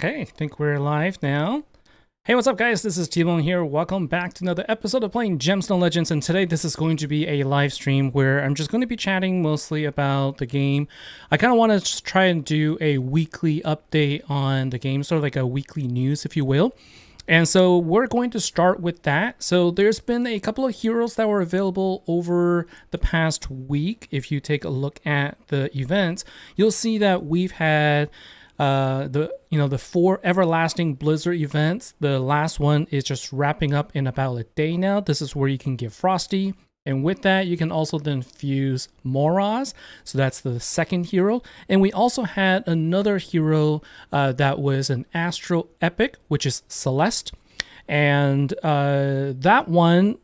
Okay, I think we're live now. Hey, what's up guys? This is T-Bone here. Welcome back to another episode of playing Gemstone Legends, and today this is going to be a live stream where I'm just going to be chatting mostly about the game. I kind of want to try and do a weekly update on the game, sort of like a weekly news, if you will. And so we're going to start with that. So there's been a couple of heroes that were available over the past week. If you take a look at the events, you'll see that we've had the 4 everlasting blizzard events. The last one is just wrapping up in about a day now. This is where you can get Frosty, and with that you can also then fuse Moraz, so that's the second hero. And we also had another hero that was an astral epic, which is Celeste, and that one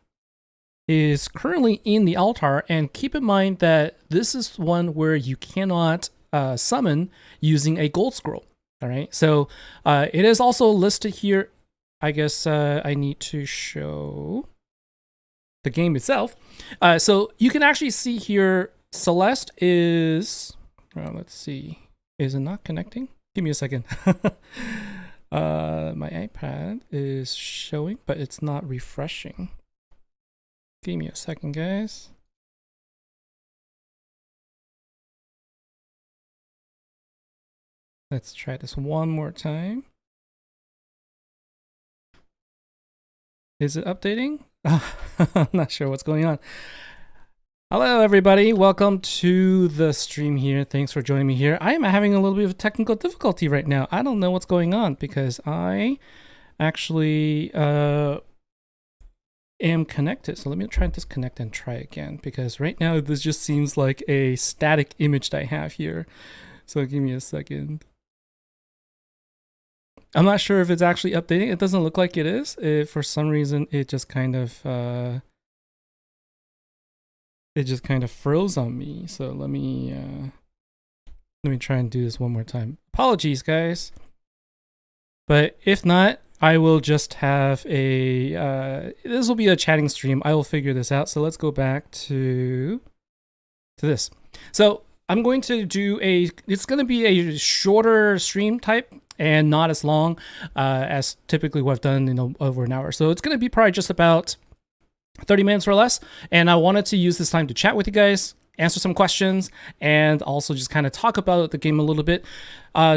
is currently in the altar. And keep in mind that this is one where you cannot summon using a gold scroll. All right, so it is also listed here. I guess I need to show the game itself. So you can actually see here Celeste is, let's see, is it not connecting? Give me a second. My iPad is showing, but it's not refreshing. Give me a second, guys. Let's try this one more time. Is it updating? I'm not sure what's going on. Hello, everybody. Welcome to the stream here. Thanks for joining me here. I am having a little bit of technical difficulty right now. I don't know what's going on because I actually am connected. So let me try and disconnect and try again, because right now this just seems like a static image that I have here. So give me a second. I'm not sure if it's actually updating. It doesn't look like it is. For some reason, it just kind of froze on me. So let me try and do this one more time. Apologies, guys. But if not, I will just have a this will be a chatting stream. I will figure this out. So let's go back to this. So I'm going to do it's going to be a shorter stream type and not as long as typically what I've done, over an hour. So it's going to be probably just about 30 minutes or less. And I wanted to use this time to chat with you guys, answer some questions, and also just kind of talk about the game a little bit.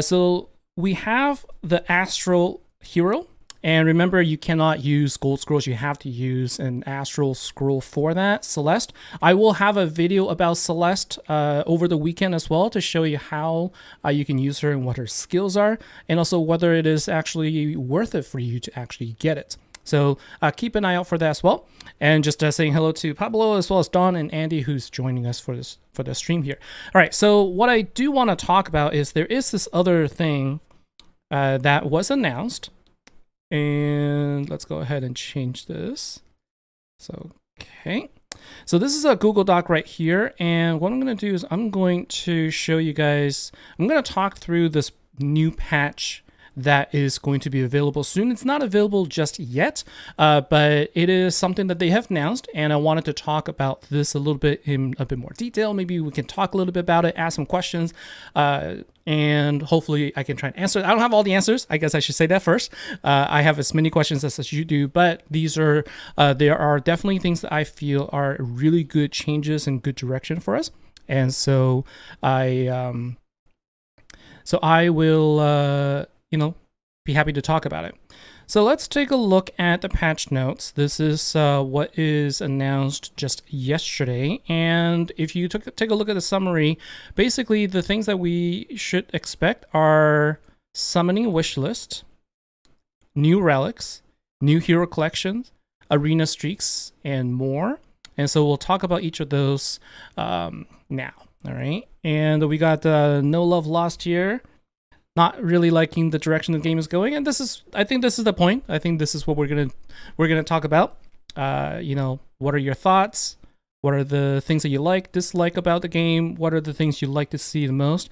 So we have the Astral Hero. And remember, you cannot use gold scrolls. You have to use an astral scroll for that. Celeste. I will have a video about Celeste over the weekend as well to show you how you can use her and what her skills are, and also whether it is actually worth it for you to actually get it. So keep an eye out for that as well. And just saying hello to Pablo as well as Don and Andy, who's joining us for the stream here. All right. So what I do want to talk about is there is this other thing that was announced. And let's go ahead and change this. So, okay. So this is a Google Doc right here. And what I'm going to do is I'm going to show you guys, I'm going to talk through this new patch that is going to be available soon. It's not available just yet, but it is something that they have announced, and I wanted to talk about this a little bit in a bit more detail. Maybe we can talk a little bit about it, ask some questions, and hopefully I can try and answer. I don't have all the answers. I guess I should say that first. I have as many questions as you do, but these are there are definitely things that I feel are really good changes and good direction for us, and so I will be happy to talk about it. So let's take a look at the patch notes. This is what is announced just yesterday. And if you take a look at the summary, basically the things that we should expect are summoning wish list, new relics, new hero collections, arena streaks, and more. And so we'll talk about each of those now. All right. And we got No Love Lost here. Not really liking the direction the game is going, and I think this is the point. I think this is what we're gonna talk about. What are your thoughts? What are the things that you dislike about the game? What are the things you like to see the most?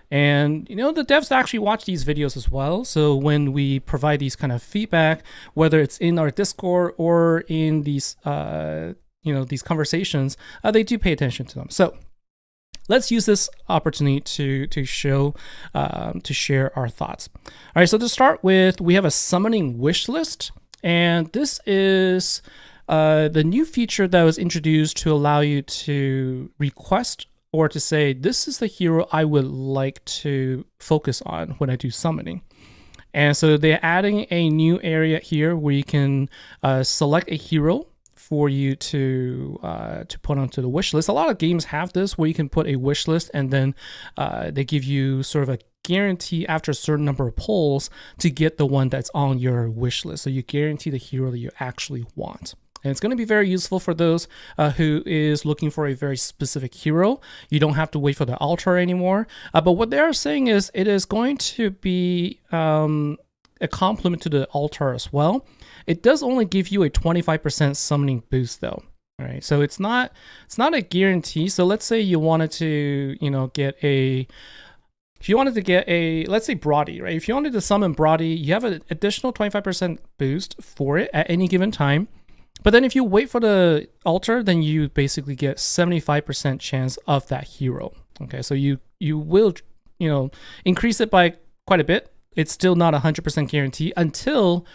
And the devs actually watch these videos as well. So when we provide these kind of feedback, whether it's in our Discord or in these these conversations, they do pay attention to them. So let's use this opportunity to share our thoughts. All right, so to start with, we have a summoning wish list, and this is the new feature that was introduced to allow you to request or to say, this is the hero I would like to focus on when I do summoning. And so they're adding a new area here where you can select a hero for you to put onto the wish list. A lot of games have this where you can put a wish list and then they give you sort of a guarantee after a certain number of polls to get the one that's on your wish list. So you guarantee the hero that you actually want. And it's going to be very useful for those who is looking for a very specific hero. You don't have to wait for the altar anymore. But what they are saying is it is going to be a complement to the altar as well. It does only give you a 25% summoning boost though. All right, so it's not a guarantee. So let's say you wanted to, get a, if you wanted to get a, let's say Brody, right? If you wanted to summon Brody, you have an additional 25% boost for it at any given time. But then if you wait for the altar, then you basically get 75% chance of that hero. Okay, so you will, increase it by quite a bit. It's still not 100% guarantee until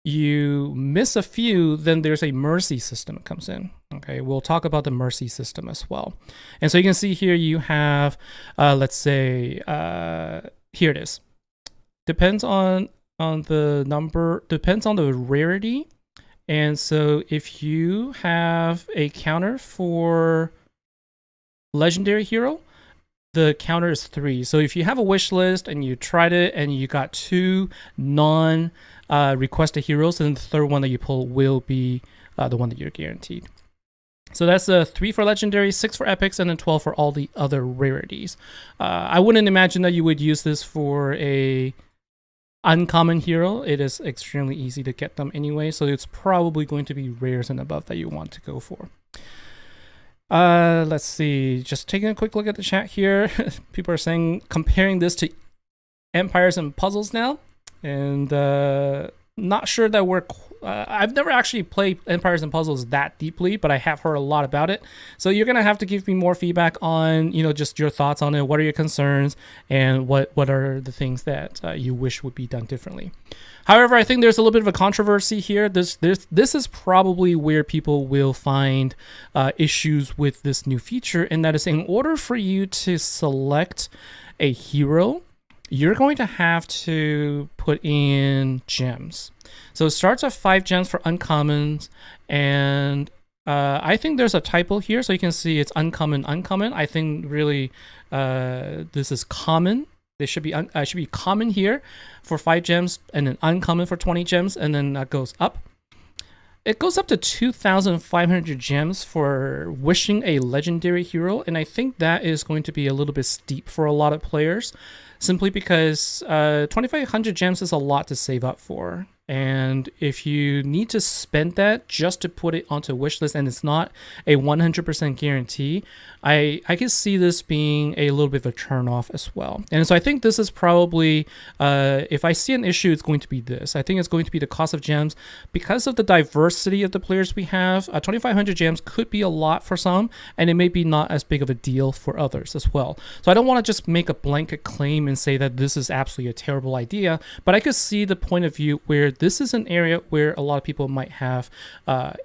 you miss a few, then there's a mercy system that comes in. Okay, we'll talk about the mercy system as well. And so you can see here you have, let's say, here it is. Depends on the number, depends on the rarity. And so if you have a counter for legendary hero, the counter is 3. So if you have a wish list and you tried it and you got 2 non-requested heroes, then the third one that you pull will be the one that you're guaranteed. So that's 3 for legendary, 6 for epics, and then 12 for all the other rarities. I wouldn't imagine that you would use this for a uncommon hero. It is extremely easy to get them anyway, so it's probably going to be rares and above that you want to go for. Let's see, just taking a quick look at the chat here. People are saying, comparing this to Empires and Puzzles now, and not sure that we're I've never actually played Empires and Puzzles that deeply, but I have heard a lot about it. So you're gonna have to give me more feedback on, just your thoughts on it. What are your concerns, and what are the things that you wish would be done differently? However, I think there's a little bit of a controversy here. This is probably where people will find issues with this new feature, and that is in order for you to select a hero, you're going to have to put in gems. So it starts at 5 gems for uncommons, and I think there's a typo here, so you can see it's uncommon. I think really this is common. There should be common here for 5 gems, and then uncommon for 20 gems, and then that goes up. It goes up to 2,500 gems for wishing a legendary hero, and I think that is going to be a little bit steep for a lot of players, simply because 2,500 gems is a lot to save up for. And if you need to spend that just to put it onto a wish list, and it's not a 100% guarantee, I can see this being a little bit of a turn off as well. And so I think this is probably, if I see an issue, it's going to be this. I think it's going to be the cost of gems. Because of the diversity of the players we have, 2,500 gems could be a lot for some, and it may be not as big of a deal for others as well. So I don't want to just make a blanket claim and say that this is absolutely a terrible idea, but I could see the point of view where this is an area where a lot of people might have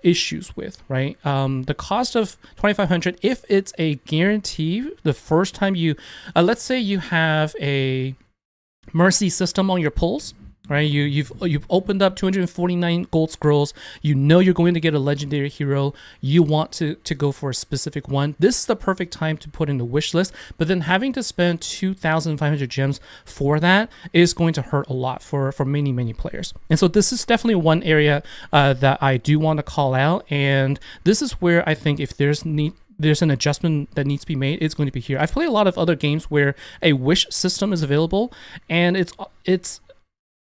issues with, right? The cost of 2,500, if it's a guarantee, the first time you, let's say you have a mercy system on your pulls, right? You've opened up 249 gold scrolls. You know you're going to get a legendary hero. You want to go for a specific one. This is the perfect time to put in the wish list. But then having to spend 2,500 gems for that is going to hurt a lot for many players. And so this is definitely one area that I do want to call out. And this is where I think if there's an adjustment that needs to be made, it's going to be here. I've played a lot of other games where a wish system is available, and it's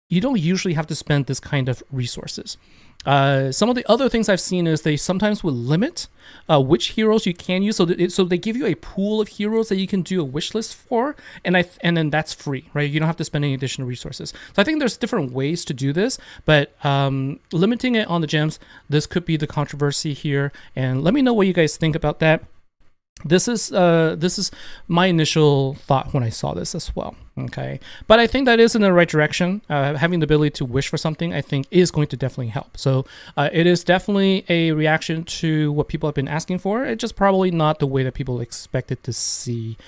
you don't usually have to spend this kind of resources. Some of the other things I've seen is they sometimes will limit which heroes you can use. So they give you a pool of heroes that you can do a wish list for, and then that's free, right? You don't have to spend any additional resources. So I think there's different ways to do this, but limiting it on the gems, this could be the controversy here. And let me know what you guys think about that. This is my initial thought when I saw this as well. Okay, but I think that is in the right direction. Having the ability to wish for something, I think, is going to definitely help. So it is definitely a reaction to what people have been asking for. It's just probably not the way that people expected to see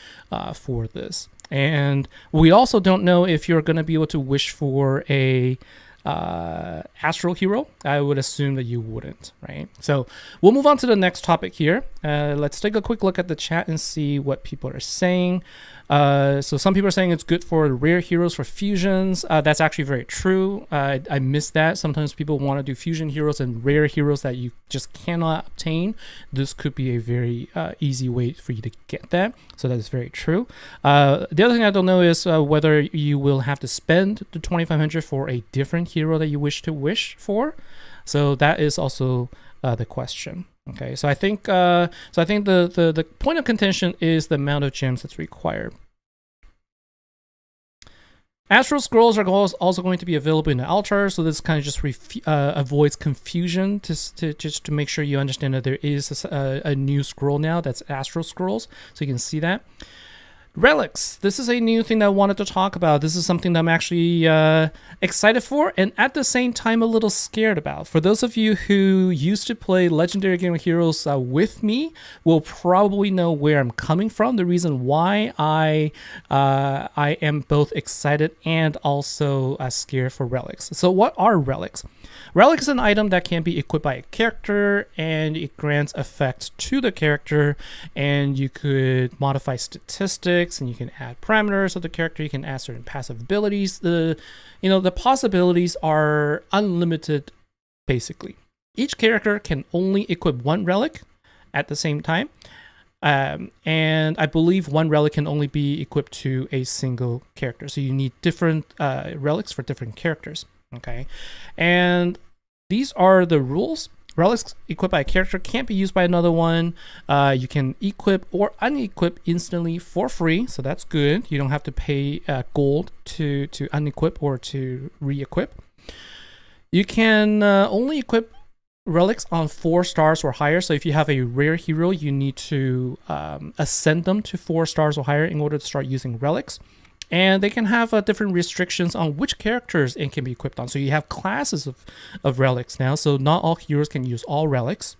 for this. And we also don't know if you're going to be able to wish for a astral hero. I would assume that you wouldn't, right? So we'll move on to the next topic here. Let's take a quick look at the chat and see what people are saying. So some people are saying it's good for rare heroes for fusions. That's actually very true. I missed that. Sometimes people want to do fusion heroes and rare heroes that you just cannot obtain. This could be a very easy way for you to get that. So that is very true. The other thing I don't know is whether you will have to spend the 2,500 for a different hero that you wish to wish for. So that is also the question. Okay, so I think the point of contention is the amount of gems that's required. Astral scrolls are also going to be available in the altar, so this kind of just avoids confusion just to make sure you understand that there is a new scroll now that's astral scrolls, so you can see that. Relics. This is a new thing that I wanted to talk about. This is something that I'm actually excited for and at the same time a little scared about. For those of you who used to play Legendary Game of Heroes with me will probably know where I'm coming from, the reason why I am both excited and also scared for relics. So what are relics? Relic is an item that can be equipped by a character and it grants effects to the character, and you could modify statistics and you can add parameters of the character. You can add certain passive abilities. The possibilities are unlimited basically. Each character can only equip one relic at the same time. And I believe one relic can only be equipped to a single character. So you need different relics for different characters. Okay, and these are the rules. Relics equipped by a character can't be used by another one. You can equip or unequip instantly for free, so that's good. You don't have to pay gold to unequip or to re-equip. You can only equip relics on 4 stars or higher. So if you have a rare hero, you need to ascend them to 4 stars or higher in order to start using relics. And they can have different restrictions on which characters it can be equipped on. So you have classes of relics now. So not all heroes can use all relics.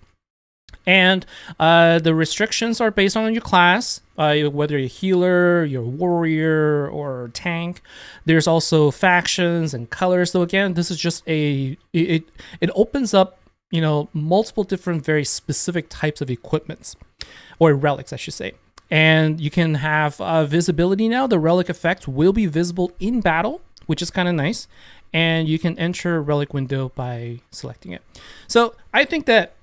And the restrictions are based on your class, whether you're a healer, you're a warrior, or tank. There's also factions and colors. So again, this is just it opens up, multiple different very specific types of equipments, or relics, I should say. And you can have visibility now. The relic effect will be visible in battle, which is kind of nice. And you can enter a relic window by selecting it. So I think that,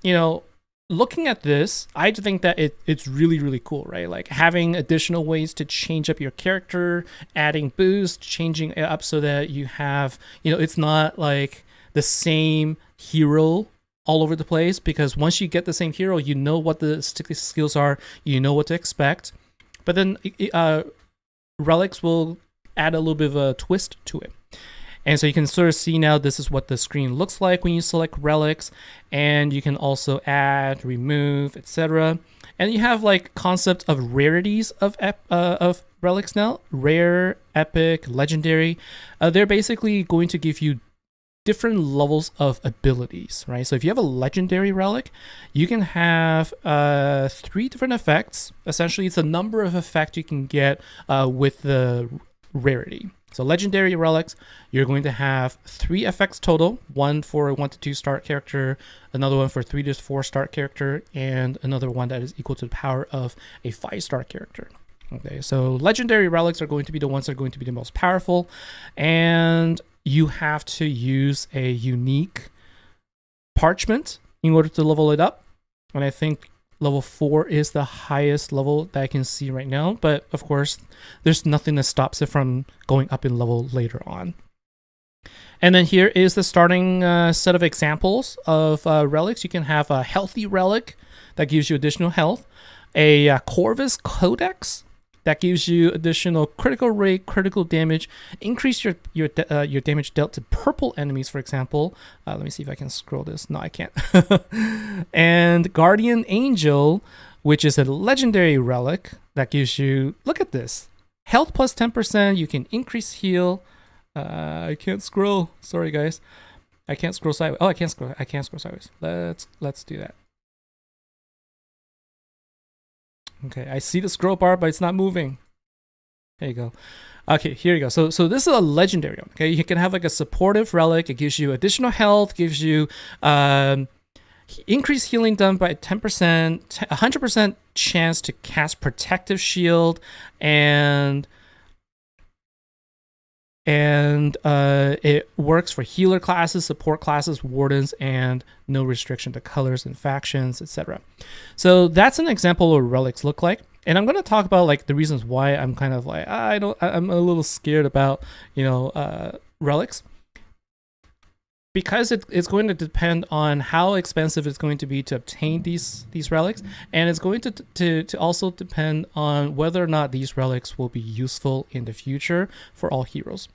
looking at this, I think that it's really, really cool, right? Like having additional ways to change up your character, adding boost, changing it up so that you have, it's not like the same hero all over the place, because once you get the same hero, you know what the skills are, you know what to expect. But then relics will add a little bit of a twist to it. And so you can sort of see now this is what the screen looks like when you select relics, and you can also add, remove, etc. And you have like concept of rarities of relics now, rare, epic, legendary. They're basically going to give you different levels of abilities, right? So if you have a legendary relic, you can have 3 different effects. Essentially, it's a number of effects you can get with the rarity. So legendary relics, you're going to have 3 effects total, one for a 1 to 2 start character, another one for 3 to 4 start character, and another one that is equal to the power of a 5-star character. Okay, so legendary relics are going to be the ones that are going to be the most powerful, and you have to use a unique parchment in order to level it up. And I think level 4 is the highest level that I can see right now. But of course, there's nothing that stops it from going up in level later on. And then here is the starting set of examples of relics. You can have a healthy relic that gives you additional health, a Corvus Codex that gives you additional critical rate, critical damage, increase your damage dealt to purple enemies, for example. Let me see if I can scroll this. No, I can't. And Guardian Angel, which is a legendary relic that gives you, look at this, health plus 10%. You can increase heal. I can't scroll. Sorry, guys. I can't scroll sideways. Oh, I can't scroll sideways. Let's do that. Okay, I see the scroll bar, but it's not moving. There you go. Okay, here you go. So this is a legendary one. Okay, you can have like a supportive relic. It gives you additional health, gives you increased healing done by 10%, 100% chance to cast protective shield, and it works for healer classes, support classes, wardens, and no restriction to colors and factions, etc. So that's an example of what relics look like. And I'm going to talk about like the reasons why I'm kind of like, I'm a little scared about, relics. Because it's going to depend on how expensive it's going to be to obtain these relics, and it's going to also depend on whether or not these relics will be useful in the future for all heroes.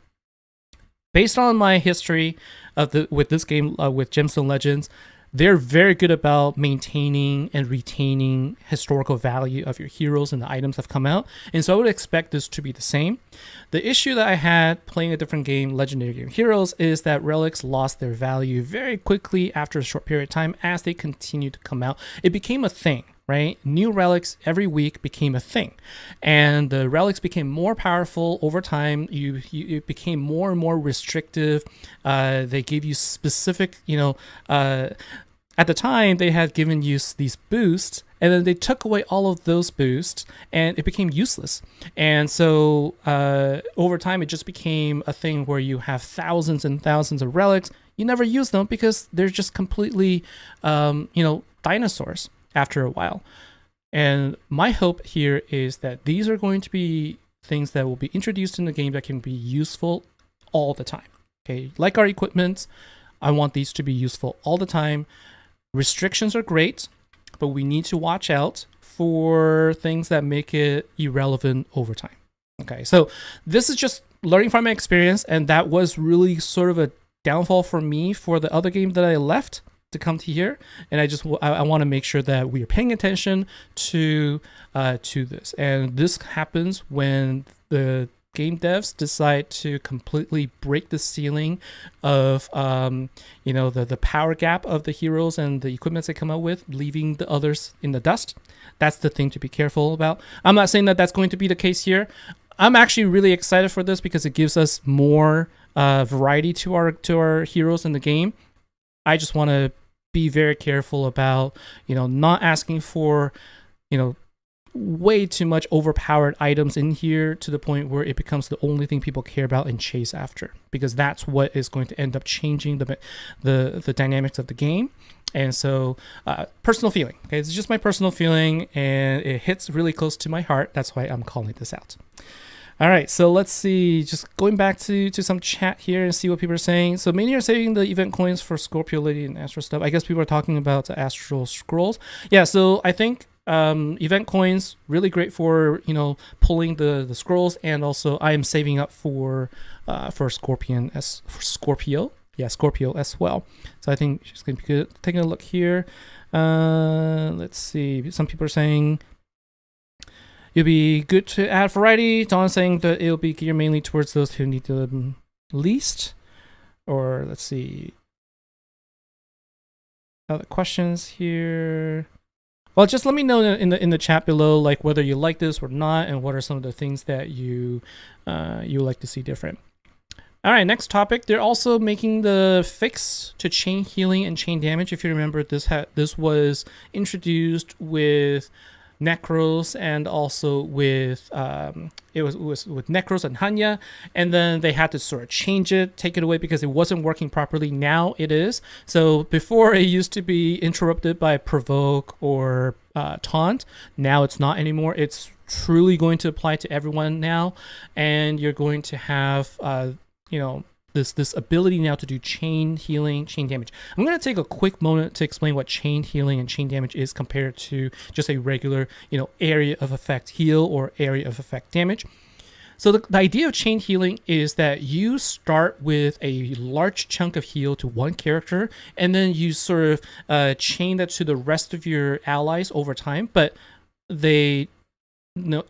Based on my history with this game, with Gemstone Legends, they're very good about maintaining and retaining historical value of your heroes and the items that have come out. And so I would expect this to be the same. The issue that I had playing a different game, Legendary Game Heroes, is that relics lost their value very quickly after a short period of time as they continued to come out. It became a thing, right? New relics every week became a thing. And the relics became more powerful over time. It became more and more restrictive. They gave you specific, at the time, they had given you these boosts, and then they took away all of those boosts, and it became useless. And so over time, it just became a thing where you have thousands and thousands of relics. You never use them because they're just completely, dinosaurs after a while. And my hope here is that these are going to be things that will be introduced in the game that can be useful all the time. Okay, like our equipment, I want these to be useful all the time. Restrictions are great, but we need to watch out for things that make it irrelevant over time. Okay, so this is just learning from my experience, and that was really sort of a downfall for me for the other game that I left to come to here. And I want to make sure that we are paying attention to this. And this happens when the game devs decide to completely break the ceiling of the power gap of the heroes and the equipments they come out with, leaving the others in the dust. That's the thing to be careful about. I'm not saying that that's going to be the case here. I'm actually really excited for this because it gives us more variety to our heroes in the game. I just want to be very careful about not asking for way too much overpowered items in here to the point where it becomes the only thing people care about and chase after, because that's what is going to end up changing the dynamics of the game. And so personal feeling, okay, it's just my personal feeling, and it hits really close to my heart. That's why I'm calling this out. All right, so let's see, just going back to some chat here and see what people are saying. So many are saving the event coins for Scorpio Lady and Astral stuff. I guess people are talking about Astral Scrolls. Yeah, so I think event coins really great for pulling the scrolls, and also I am saving up for Scorpio as well. So I think she's gonna be good. Taking a look here, let's see, some people are saying it'll be good to add variety. Dawn's saying that it'll be geared mainly towards those who need the least. Or let's see, other questions here. Well, just let me know in the chat below, like whether you like this or not, and what are some of the things that you like to see different. All right, next topic. They're also making the fix to chain healing and chain damage. If you remember, this was introduced with Necros, and also with it was with Necros and Hanya, and then they had to sort of change it, take it away because it wasn't working properly. Now it is. So before it used to be interrupted by provoke or taunt. Now it's not anymore. It's truly going to apply to everyone now, and you're going to have this ability now to do chain healing, chain damage. I'm going to take a quick moment to explain what chain healing and chain damage is compared to just a regular, area of effect heal or area of effect damage. So the idea of chain healing is that you start with a large chunk of heal to one character, and then you sort of chain that to the rest of your allies over time. But they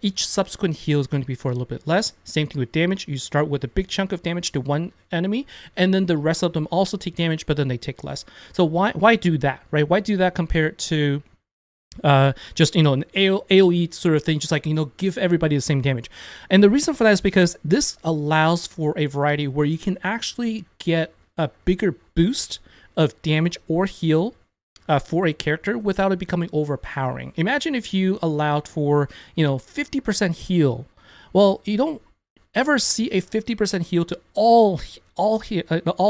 each subsequent heal is going to be for a little bit less. Same thing with damage. You start with a big chunk of damage to one enemy, and then the rest of them also take damage, but then they take less. So why do that, right? Why do that compared to just an AoE sort of thing, just like give everybody the same damage? And the reason for that is because this allows for a variety where you can actually get a bigger boost of damage or heal for a character without it becoming overpowering. Imagine if you allowed for 50% heal. Well, you don't ever see a 50% heal to all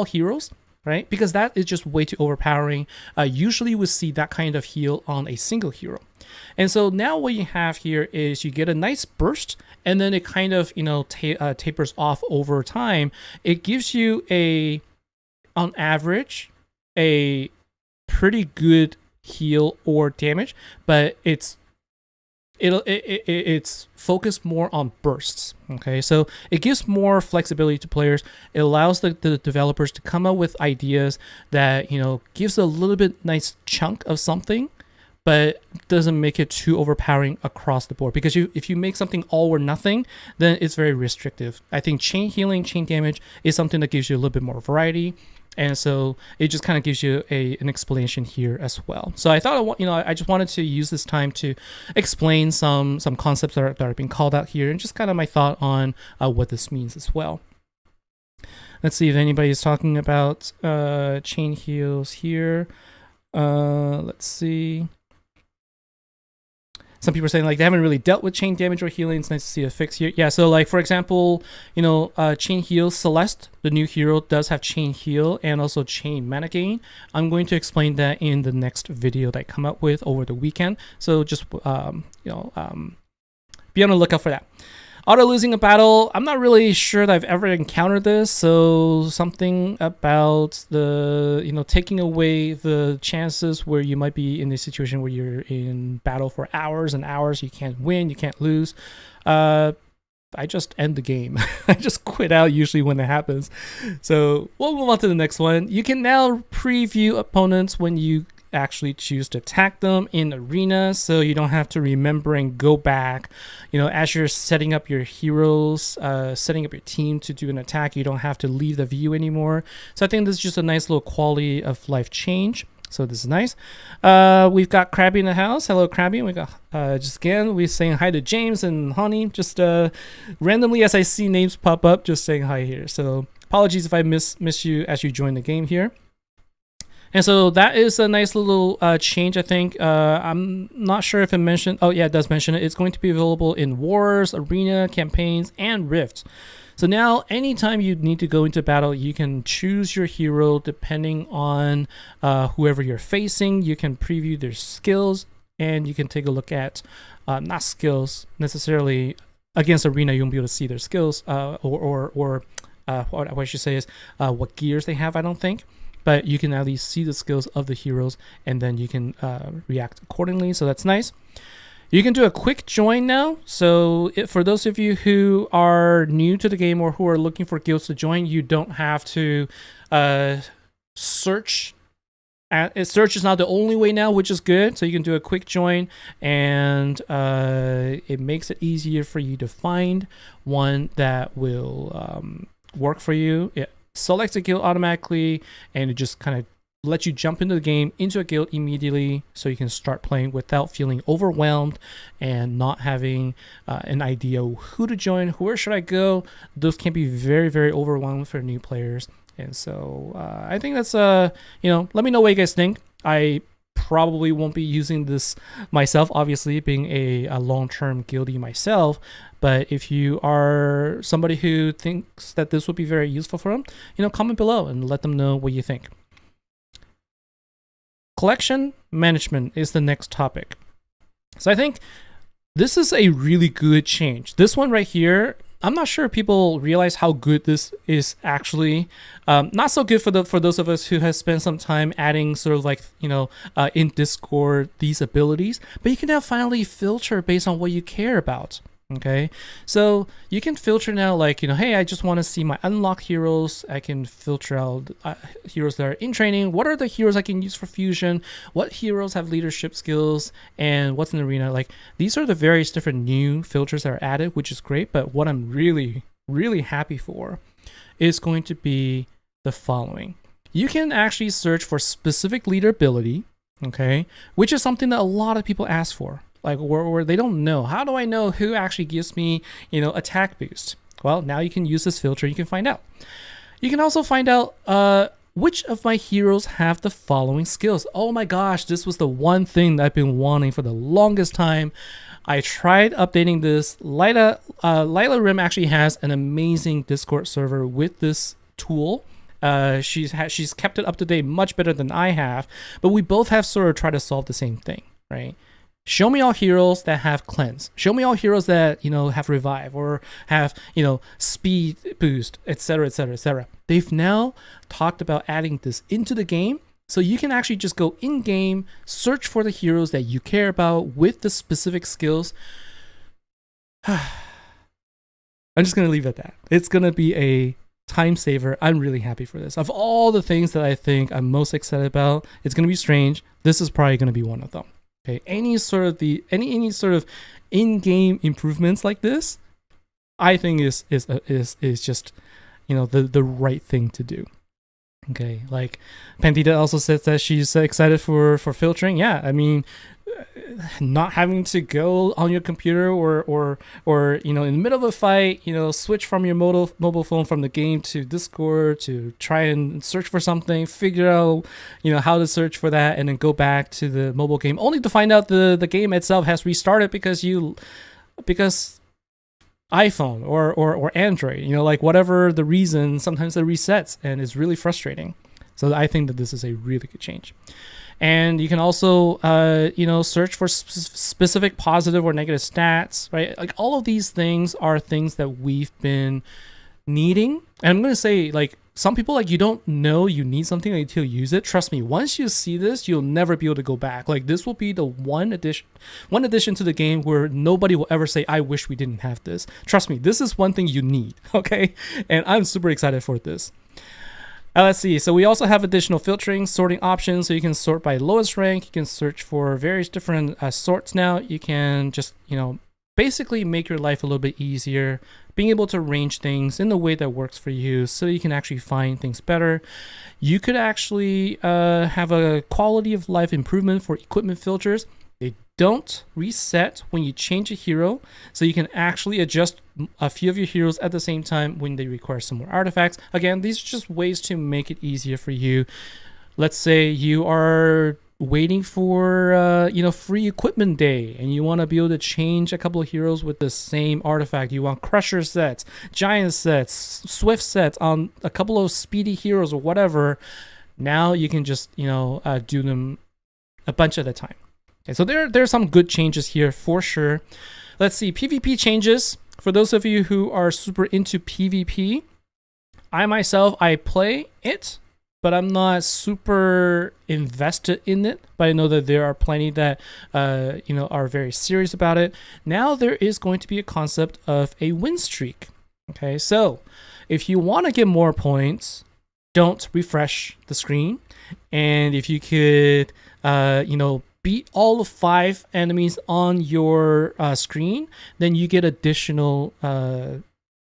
heroes, right? Because that is just way too overpowering. Usually we see that kind of heal on a single hero. And so now what you have here is you get a nice burst, and then it kind of tapers off over time. It gives you on average a pretty good heal or damage, but it's focused more on bursts. Okay, so it gives more flexibility to players. It allows the developers to come up with ideas that gives a little bit nice chunk of something, but doesn't make it too overpowering across the board. Because if you make something all or nothing, then it's very restrictive. I think chain healing, chain damage is something that gives you a little bit more variety. And so it just kind of gives you an explanation here as well. So I thought, I just wanted to use this time to explain some concepts that are being called out here, and just kind of my thought on what this means as well. Let's see if anybody is talking about chain heals here. Let's see. Some people are saying they haven't really dealt with chain damage or healing. It's nice to see a fix here. Yeah, so for example, chain heal Celeste, the new hero, does have chain heal and also chain mana gain. I'm going to explain that in the next video that I come up with over the weekend. So just be on the lookout for that. Auto losing a battle, I'm not really sure that I've ever encountered this. So something about the, taking away the chances where you might be in a situation where you're in battle for hours and hours. You can't win, you can't lose. I just end the game. I just quit out usually when that happens. So we'll move on to the next one. You can now preview opponents when you actually choose to attack them in arena, so you don't have to remember and go back as you're setting up your heroes, setting up your team to do an attack. You don't have to leave the view anymore. So I think this is just a nice little quality of life change. So this is nice. We've got Krabby in the house. Hello, Krabby. We got just again, we're saying hi to James and Honey, just randomly as I see names pop up, just saying hi here. So apologies if I miss you as you join the game here. And so that is a nice little change, I think. I'm not sure if it mentioned. Oh, yeah, it does mention it. It's going to be available in Wars, Arena, Campaigns, and Rifts. So now, anytime you need to go into battle, you can choose your hero depending on whoever you're facing. You can preview their skills, and you can take a look at, not skills necessarily. Against Arena, you won't be able to see their skills, or what I should say is what gears they have, I don't think. But you can at least see the skills of the heroes, and then you can react accordingly. So that's nice. You can do a quick join now. So for those of you who are new to the game or who are looking for guilds to join, you don't have to search. Search is not the only way now, which is good. So you can do a quick join, and it makes it easier for you to find one that will work for you. It selects a guild automatically, and it just kind of lets you jump into the game, into a guild immediately, so you can start playing without feeling overwhelmed and not having an idea who to join, where should I go. Those can be very, very overwhelming for new players. And so I think that's let me know what you guys think. I probably won't be using this myself, obviously being a long-term guildie myself, but if you are somebody who thinks that this would be very useful for them, comment below and let them know what you think. Collection management is the next topic. So I think this is a really good change. This one right here, I'm not sure if people realize how good this is actually. Not so good for those of us who have spent some time adding sort of in Discord these abilities, but you can now finally filter based on what you care about. Okay, so you can filter now, like, hey, I just want to see my unlocked heroes. I can filter out heroes that are in training. What are the heroes I can use for fusion? What heroes have leadership skills? And what's in the arena? Like, these are the various different new filters that are added, which is great. But what I'm really, really happy for is going to be the following. You can actually search for specific leader ability, okay, which is something that a lot of people ask for. Like, where they don't know. How do I know who actually gives me, attack boost? Well, now you can use this filter. You can find out. You can also find out which of my heroes have the following skills. Oh my gosh, this was the one thing that I've been wanting for the longest time. I tried updating this. Lila Rim actually has an amazing Discord server with this tool. She's kept it up to date much better than I have, but we both have sort of tried to solve the same thing, right? Show me all heroes that have cleanse. Show me all heroes that, have revive or have, speed boost, etc., etc., etc. They've now talked about adding this into the game, so you can actually just go in game, search for the heroes that you care about with the specific skills. I'm just gonna leave it at that. It's gonna be a time saver. I'm really happy for this. Of all the things that I think I'm most excited about, it's gonna be strange. This is probably gonna be one of them. Okay, any sort of in-game improvements like this, I think is just the right thing to do. Okay, like Pandita also says that she's excited for filtering. Yeah, I mean, not having to go on your computer or in the middle of a fight, switch from your mobile phone from the game to Discord to try and search for something, figure out how to search for that, and then go back to the mobile game only to find out the game itself has restarted because iPhone or Android, like whatever the reason, sometimes it resets and it's really frustrating. So I think that this is a really good change. And you can also, search for specific positive or negative stats, right? Like all of these things are things that we've been needing. And I'm going to say, like, some people, like, you don't know you need something until you use it. Trust me, once you see this, you'll never be able to go back. Like, this will be the one addition to the game where nobody will ever say, I wish we didn't have this. Trust me, this is one thing you need, okay? And I'm super excited for this. Let's see. So we also have additional filtering, sorting options. So you can sort by lowest rank. You can search for various different sorts now. You can just, basically make your life a little bit easier, being able to arrange things in the way that works for you so you can actually find things better. You could actually have a quality of life improvement for equipment filters. They don't reset when you change a hero, so you can actually adjust a few of your heroes at the same time when they require some more artifacts. Again, these are just ways to make it easier for you. Let's say you are waiting for free equipment day and you want to be able to change a couple of heroes with the same artifact. You want crusher sets, giant sets, swift sets on a couple of speedy heroes or whatever. Now you can just do them a bunch at a time. Okay, so there's some good changes here for sure. Let's see, PvP changes. For those of you who are super into PvP, I play it, but I'm not super invested in it. But I know that there are plenty that are very serious about it. Now there is going to be a concept of a win streak. Okay, so if you want to get more points, don't refresh the screen, and if you could, beat all of 5 enemies on your screen, then you get additional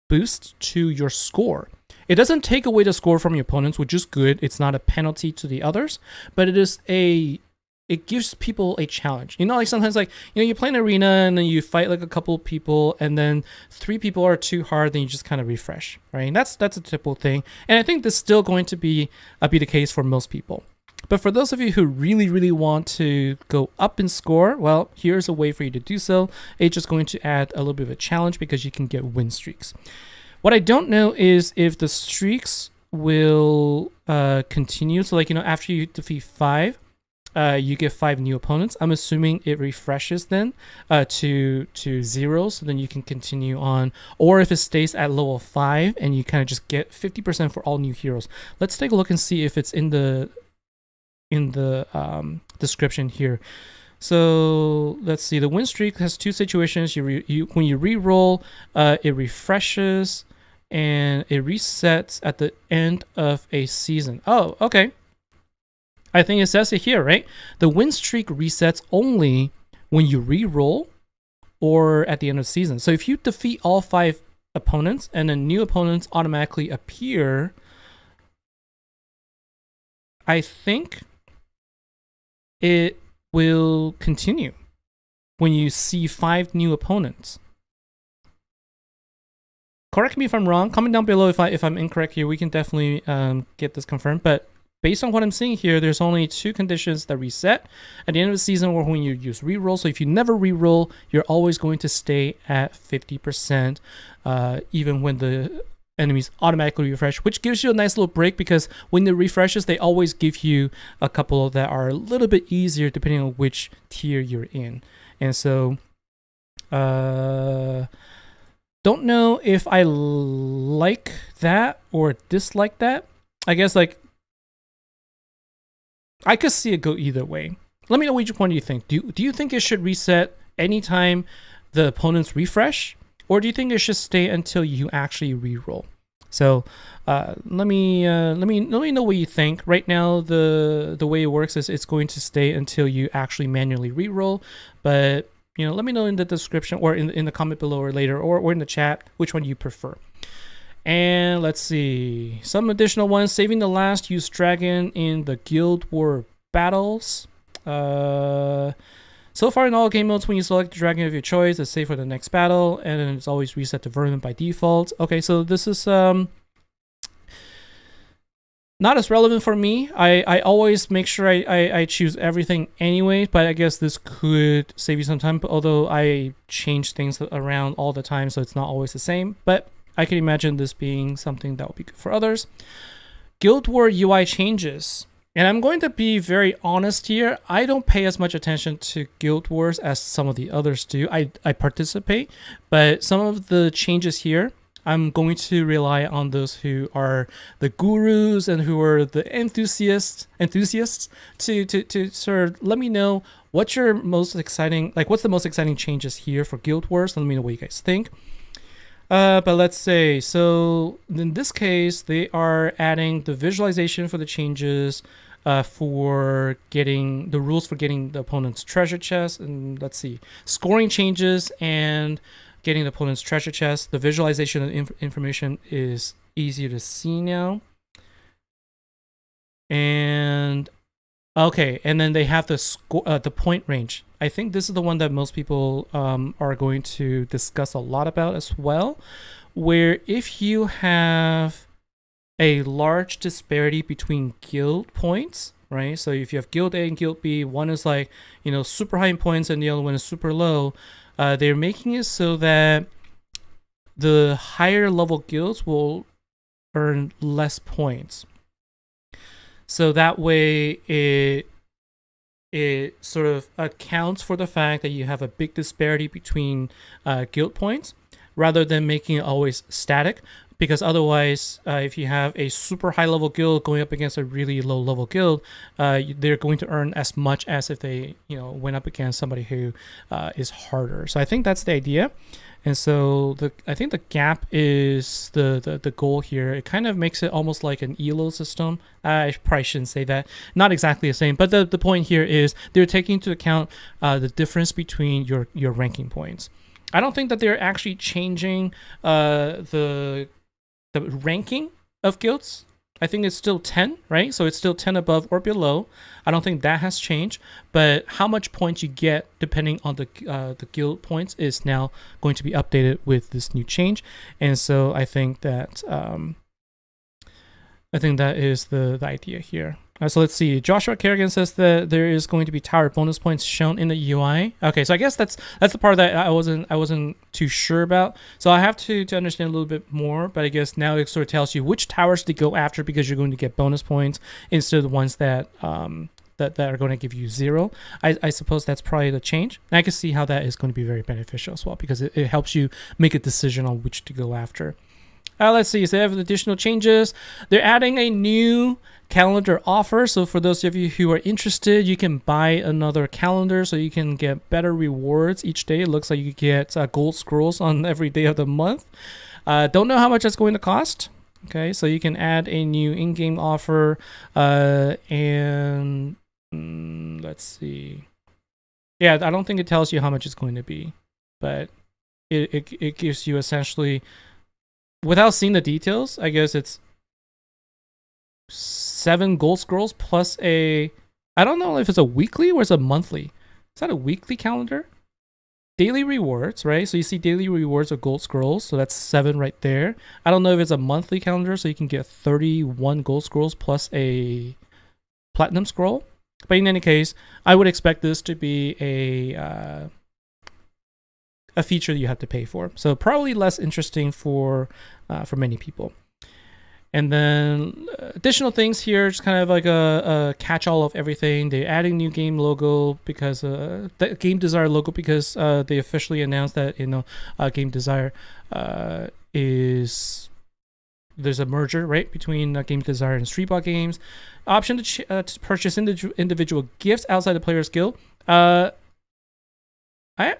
boost to your score. It doesn't take away the score from your opponents, which is good. It's not a penalty to the others, but it gives people a challenge. Like sometimes, like, you play an arena and then you fight like a couple of people and then 3 people are too hard, then you just kind of refresh, right? And that's a typical thing. And I think this is still going to be the case for most people. But for those of you who really, really want to go up in score, well, here's a way for you to do so. It's just going to add a little bit of a challenge because you can get win streaks. What I don't know is if the streaks will continue. So, like, after you defeat 5, you get 5 new opponents. I'm assuming it refreshes then to 0, so then you can continue on. Or if it stays at level 5 and you kind of just get 50% for all new heroes. Let's take a look and see if it's in the description here. So let's see. The win streak has two situations. When you re-roll, it refreshes and it resets at the end of a season. Oh, okay. I think it says it here, right? The win streak resets only when you re-roll or at the end of the season. So if you defeat all 5 opponents and then new opponents automatically appear, I think it will continue when you see 5 new opponents. Correct me if I'm wrong. Comment down below if I'm incorrect here. We can definitely get this confirmed. But based on what I'm seeing here, there's only 2 conditions that reset at the end of the season or when you use reroll. So if you never reroll, you're always going to stay at 50%, even when the enemies automatically refresh, which gives you a nice little break because when it refreshes, they always give you a couple that are a little bit easier depending on which tier you're in. And so, don't know if I like that or dislike that. I guess like I could see it go either way. Let me know which one do you think. Do you think it should reset anytime the opponents refresh, or do you think it should stay until you actually re-roll? So let me know what you think. Right now, the way it works is it's going to stay until you actually manually re-roll. But let me know in the description or in the comment below or later or in the chat which one you prefer. And let's see, some additional ones. Saving the last used dragon in the Guild War battles. So far in all game modes, when you select the dragon of your choice, it's saved for the next battle, and then it's always reset to vermin by default. Okay, so this is not as relevant for me. I always make sure I choose everything anyway, but I guess this could save you some time, although I change things around all the time, so it's not always the same. But I can imagine this being something that will be good for others. Guild War UI changes. And I'm going to be very honest here. I don't pay as much attention to Guild Wars as some of the others do. I participate, but some of the changes here, I'm going to rely on those who are the gurus and who are the enthusiasts to sort of let me know what's your most exciting, like what's the most exciting changes here for Guild Wars. Let me know what you guys think. But let's say, so in this case, they are adding the visualization for the changes, for getting the rules for getting the opponent's treasure chest, and let's see, scoring changes and getting the opponent's treasure chest. The visualization of information is easier to see now. And okay, and then they have the point range. I think this is the one that most people are going to discuss a lot about as well, where if you have a large disparity between guild points, right? So if you have guild A and guild B, one is like, super high in points and the other one is super low, they're making it so that the higher level guilds will earn less points. So that way it sort of accounts for the fact that you have a big disparity between guild points rather than making it always static, because otherwise if you have a super high level guild going up against a really low level guild, they're going to earn as much as if they went up against somebody who is harder. So I think that's the idea. And so I think the gap is the goal here. It kind of makes it almost like an ELO system. I probably shouldn't say that. Not exactly the same, but the point here is they're taking into account the difference between your ranking points. I don't think that they're actually changing the ranking of guilds. I think it's still 10, right? So it's still 10 above or below. I don't think that has changed, but how much points you get depending on the guild points is now going to be updated with this new change. And so I think that is the idea here. So let's see. Joshua Kerrigan says that there is going to be tower bonus points shown in the UI. Okay, so I guess that's the part that I wasn't too sure about. So I have to understand a little bit more. But I guess now it sort of tells you which towers to go after because you're going to get bonus points instead of the ones that that are going to give you 0. I suppose that's probably the change. And I can see how that is going to be very beneficial as well because it helps you make a decision on which to go after. Let's see. So they have additional changes. They're adding a new calendar offer. So for those of you who are interested, you can buy another calendar so you can get better rewards each day. It looks like you get gold scrolls on every day of the month. Don't know how much that's going to cost. Okay, so you can add a new in-game offer, and let's see. Yeah, I don't think it tells you how much it's going to be, but it gives you essentially, without seeing the details, I guess it's 7 gold scrolls plus I don't know if it's a weekly or it's a monthly. Is that a weekly calendar? Daily rewards, right? So you see daily rewards of gold scrolls, so that's 7 right there. I don't know if it's a monthly calendar, so you can get 31 gold scrolls plus a platinum scroll. But in any case, I would expect this to be a feature that you have to pay for. So probably less interesting for many people. And then additional things here, just kind of like a catch-all of everything. They're adding new game logo because the Game Desire logo, because they officially announced that Game Desire there's a merger, right, between Game Desire and Streetball Games. Option to purchase individual gifts outside the player's guild. I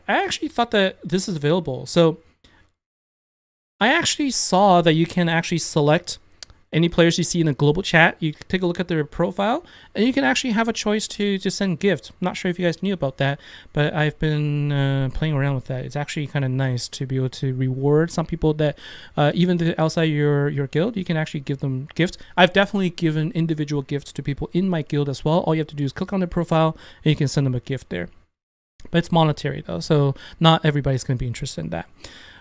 actually thought that this is available. So I actually saw that you can actually select any players you see in the global chat. You take a look at their profile, and you can actually have a choice to send gifts. I'm not sure if you guys knew about that, but I've been playing around with that. It's actually kind of nice to be able to reward some people that even outside your guild, you can actually give them gifts. I've definitely given individual gifts to people in my guild as well. All you have to do is click on their profile, and you can send them a gift there. But it's monetary though, so not everybody's going to be interested in that.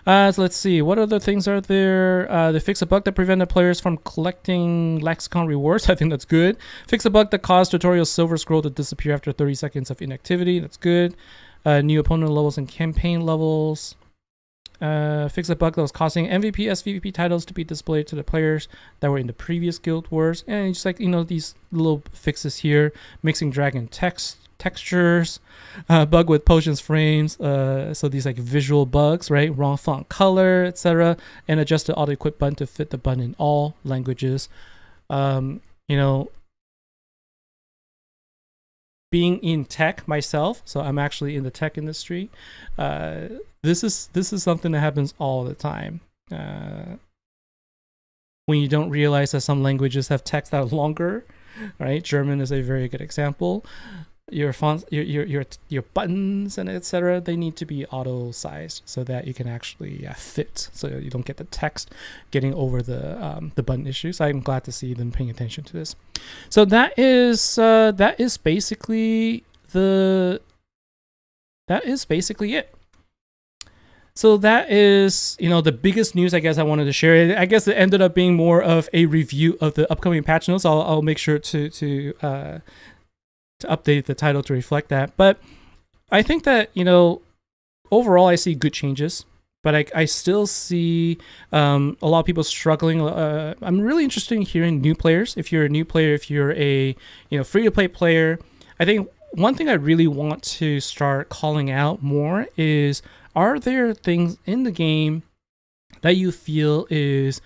So let's see, what other things are there? They fix a bug that prevented players from collecting lexicon rewards. I think that's good. Fix a bug that caused tutorial silver scroll to disappear after 30 seconds of inactivity. That's good. New opponent levels and campaign levels. Fix a bug that was causing MVP, SVP titles to be displayed to the players that were in the previous guild wars. And just like, these little fixes here. Mixing dragon textures, bug with potions frames, so these like visual bugs, right? Wrong font color, etc. And adjust the auto equip button to fit the button in all languages. Being in tech myself, so I'm actually in the tech industry. This is something that happens all the time. When you don't realize that some languages have text that are longer, right? German is a very good example. Your fonts, your buttons and etc. They need to be auto sized so that you can actually fit, so you don't get the text getting over the button issues. I'm glad to see them paying attention to this. So that is basically it. So that is the biggest news I guess I wanted to share. I guess it ended up being more of a review of the upcoming patch notes. I'll make sure to update the title to reflect that. But I think that, overall I see good changes, but I still see a lot of people struggling. I'm really interested in hearing new players. If you're a new player, if you're a free-to-play player, I think one thing I really want to start calling out more is, are there things in the game that you feel is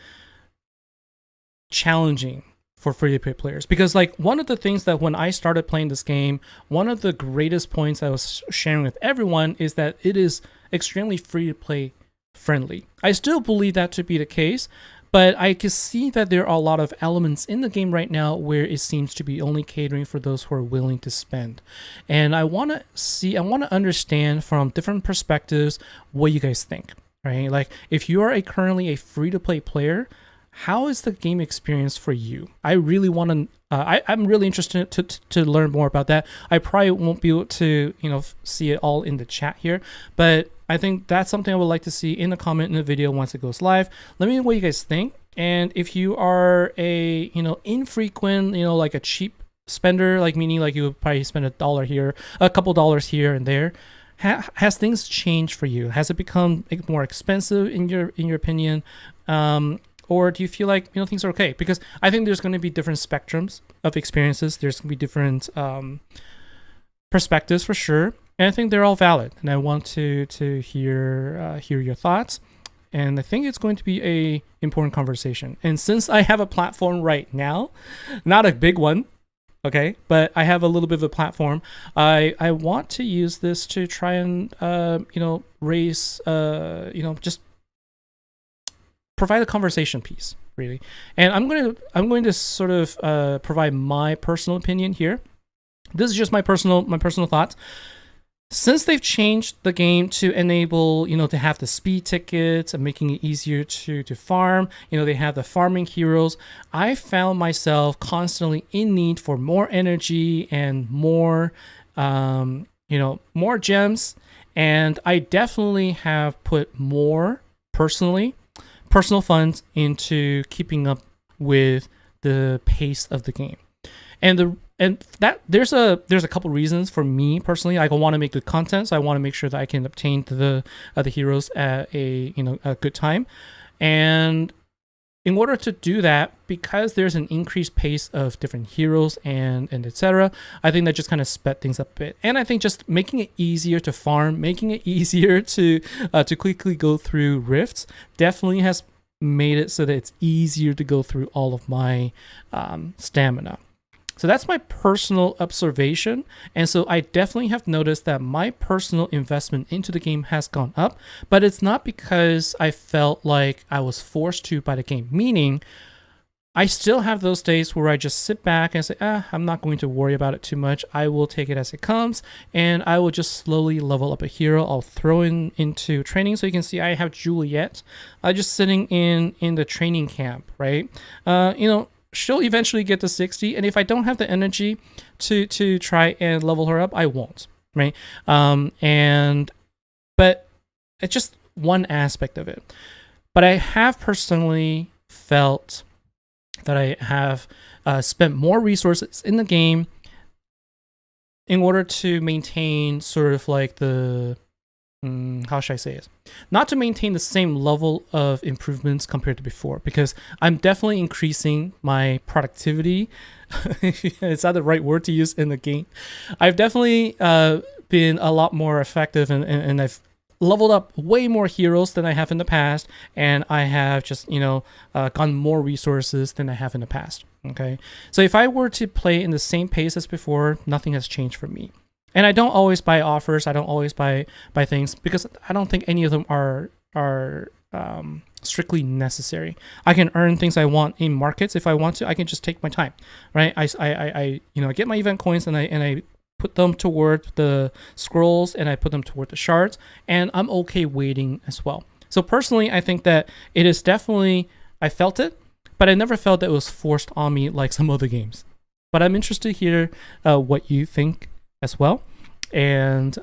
challenging for free-to-play players? Because like one of the things that when I started playing this game, one of the greatest points I was sharing with everyone is that it is extremely free-to-play friendly. I still believe that to be the case, but I can see that there are a lot of elements in the game right now where it seems to be only catering for those who are willing to spend. And I want to understand from different perspectives what you guys think, right? Like if you are currently a free-to-play player, how is the game experience for you? I really want to. I'm really interested to learn more about that. I probably won't be able to see it all in the chat here, but I think that's something I would like to see in the comment in the video once it goes live. Let me know what you guys think, and if you are a infrequent like a cheap spender, like meaning like you would probably spend $1 here, a couple dollars here and there. Has things changed for you? Has it become more expensive in your opinion? Or do you feel like things are okay? Because I think there's going to be different spectrums of experiences. There's going to be different perspectives for sure, and I think they're all valid. And I want to hear your thoughts. and I think it's going to be a important conversation. And since I have a platform right now, not a big one, okay, but I have a little bit of a platform, I want to use this to try and raise just provide a conversation piece, really. And I'm going to sort of provide my personal opinion here. This is just my personal thoughts. Since they've changed the game to enable, to have the speed tickets and making it easier to farm, they have the farming heroes, I found myself constantly in need for more energy and more, more gems. And I definitely have put more personal funds into keeping up with the pace of the game. And that there's a couple reasons for me personally. I want to make good content, so I want to make sure that I can obtain the heroes at a good time. And in order to do that, because there's an increased pace of different heroes and etc., I think that just kind of sped things up a bit. And I think just making it easier to farm, making it easier to quickly go through rifts, definitely has made it so that it's easier to go through all of my stamina. So that's my personal observation. And so I definitely have noticed that my personal investment into the game has gone up, but it's not because I felt like I was forced to by the game. Meaning, I still have those days where I just sit back and say, I'm not going to worry about it too much. I will take it as it comes, and I will just slowly level up a hero. I'll throw into training. So you can see I have Juliet just sitting in the training camp, right? She'll eventually get to 60, and if I don't have the energy to try and level her up, I won't, right? But it's just one aspect of it. But I have personally felt that I have spent more resources in the game in order to maintain sort of like the how should I say it? Not to maintain the same level of improvements compared to before, because I'm definitely increasing my productivity. It's not the right word to use in the game. I've definitely been a lot more effective, and I've leveled up way more heroes than I have in the past, and I have just gotten more resources than I have in the past. Okay, so if I were to play in the same pace as before, nothing has changed for me. And I don't always buy offers. I don't always buy things because I don't think any of them are strictly necessary. I can earn things I want in markets if I want to. I can just take my time, right? I get my event coins and I put them toward the scrolls and I put them toward the shards, and I'm okay waiting as well. So personally, I think that it is definitely, I felt it, but I never felt that it was forced on me like some other games. But I'm interested to hear what you think as well. And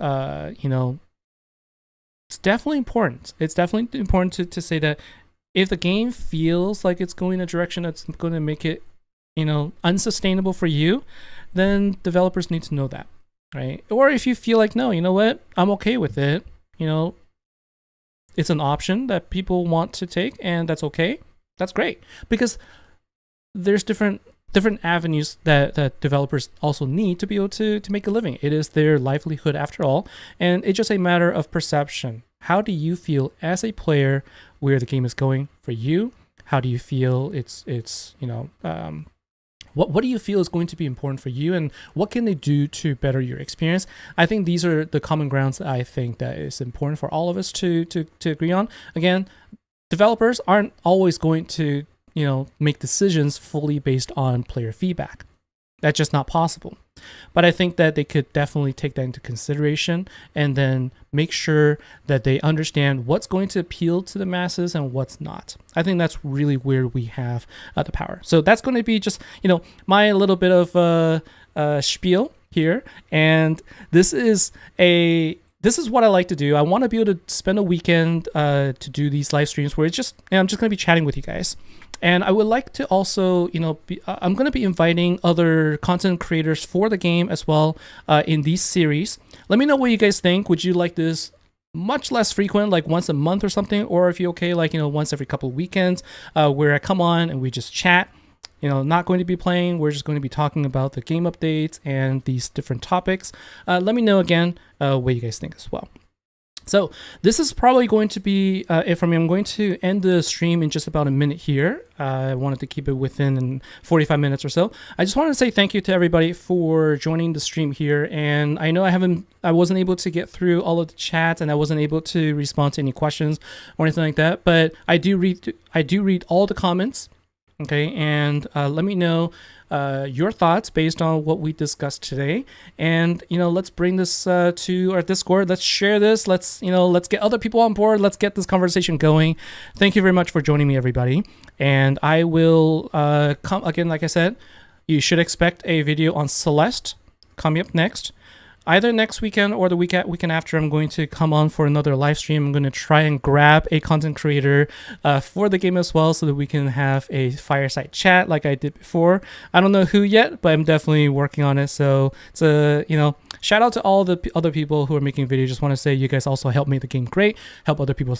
it's definitely important. It's definitely important to say that if the game feels like it's going in a direction that's going to make it unsustainable for you, then developers need to know that, right? Or if you feel like, no, you know what, I'm okay with it, it's an option that people want to take, and that's okay, that's great, because there's different avenues that developers also need to be able to make a living. It is their livelihood after all, and it's just a matter of perception. How do you feel as a player where the game is going for you? How do you feel what do you feel is going to be important for you, and what can they do to better your experience? I think these are the common grounds that I think that is important for all of us to agree on. Again, developers aren't always going to make decisions fully based on player feedback. That's just not possible. But I think that they could definitely take that into consideration and then make sure that they understand what's going to appeal to the masses and what's not. I think that's really where we have the power. So that's going to be just, my little bit of spiel here. And this is what I like to do. I want to be able to spend a weekend to do these live streams where I'm just going to be chatting with you guys. And I would like to also, I'm going to be inviting other content creators for the game as well in these series. Let me know what you guys think. Would you like this much less frequent, like once a month or something? Or if you're okay, like, once every couple of weekends where I come on and we just chat. Not going to be playing. We're just going to be talking about the game updates and these different topics. Let me know again what you guys think as well. So this is probably going to be it for me. I'm going to end the stream in just about a minute here. I wanted to keep it within 45 minutes or so. I just wanted to say thank you to everybody for joining the stream here. And I know I wasn't able to get through all of the chats, and I wasn't able to respond to any questions or anything like that. But I do read all the comments. Okay, and let me know your thoughts based on what we discussed today. And let's bring this to our Discord. Let's share this. Let's get other people on board. Let's get this conversation going. Thank you very much for joining me, everybody. And I will come again. Like I said, you should expect a video on Celeste coming up next. Either next weekend or the weekend after, I'm going to come on for another live stream. I'm going to try and grab a content creator for the game as well, so that we can have a fireside chat like I did before. I don't know who yet, but I'm definitely working on it. So it's shout out to all the other people who are making videos. Just want to say you guys also help make the game great, help other people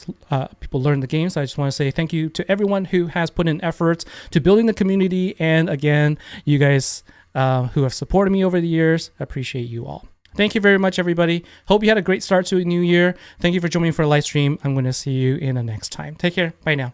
learn the game. So I just want to say thank you to everyone who has put in efforts to building the community. And again, you guys who have supported me over the years, I appreciate you all. Thank you very much, everybody. Hope you had a great start to a new year. Thank you for joining me for a live stream. I'm going to see you in the next time. Take care. Bye now.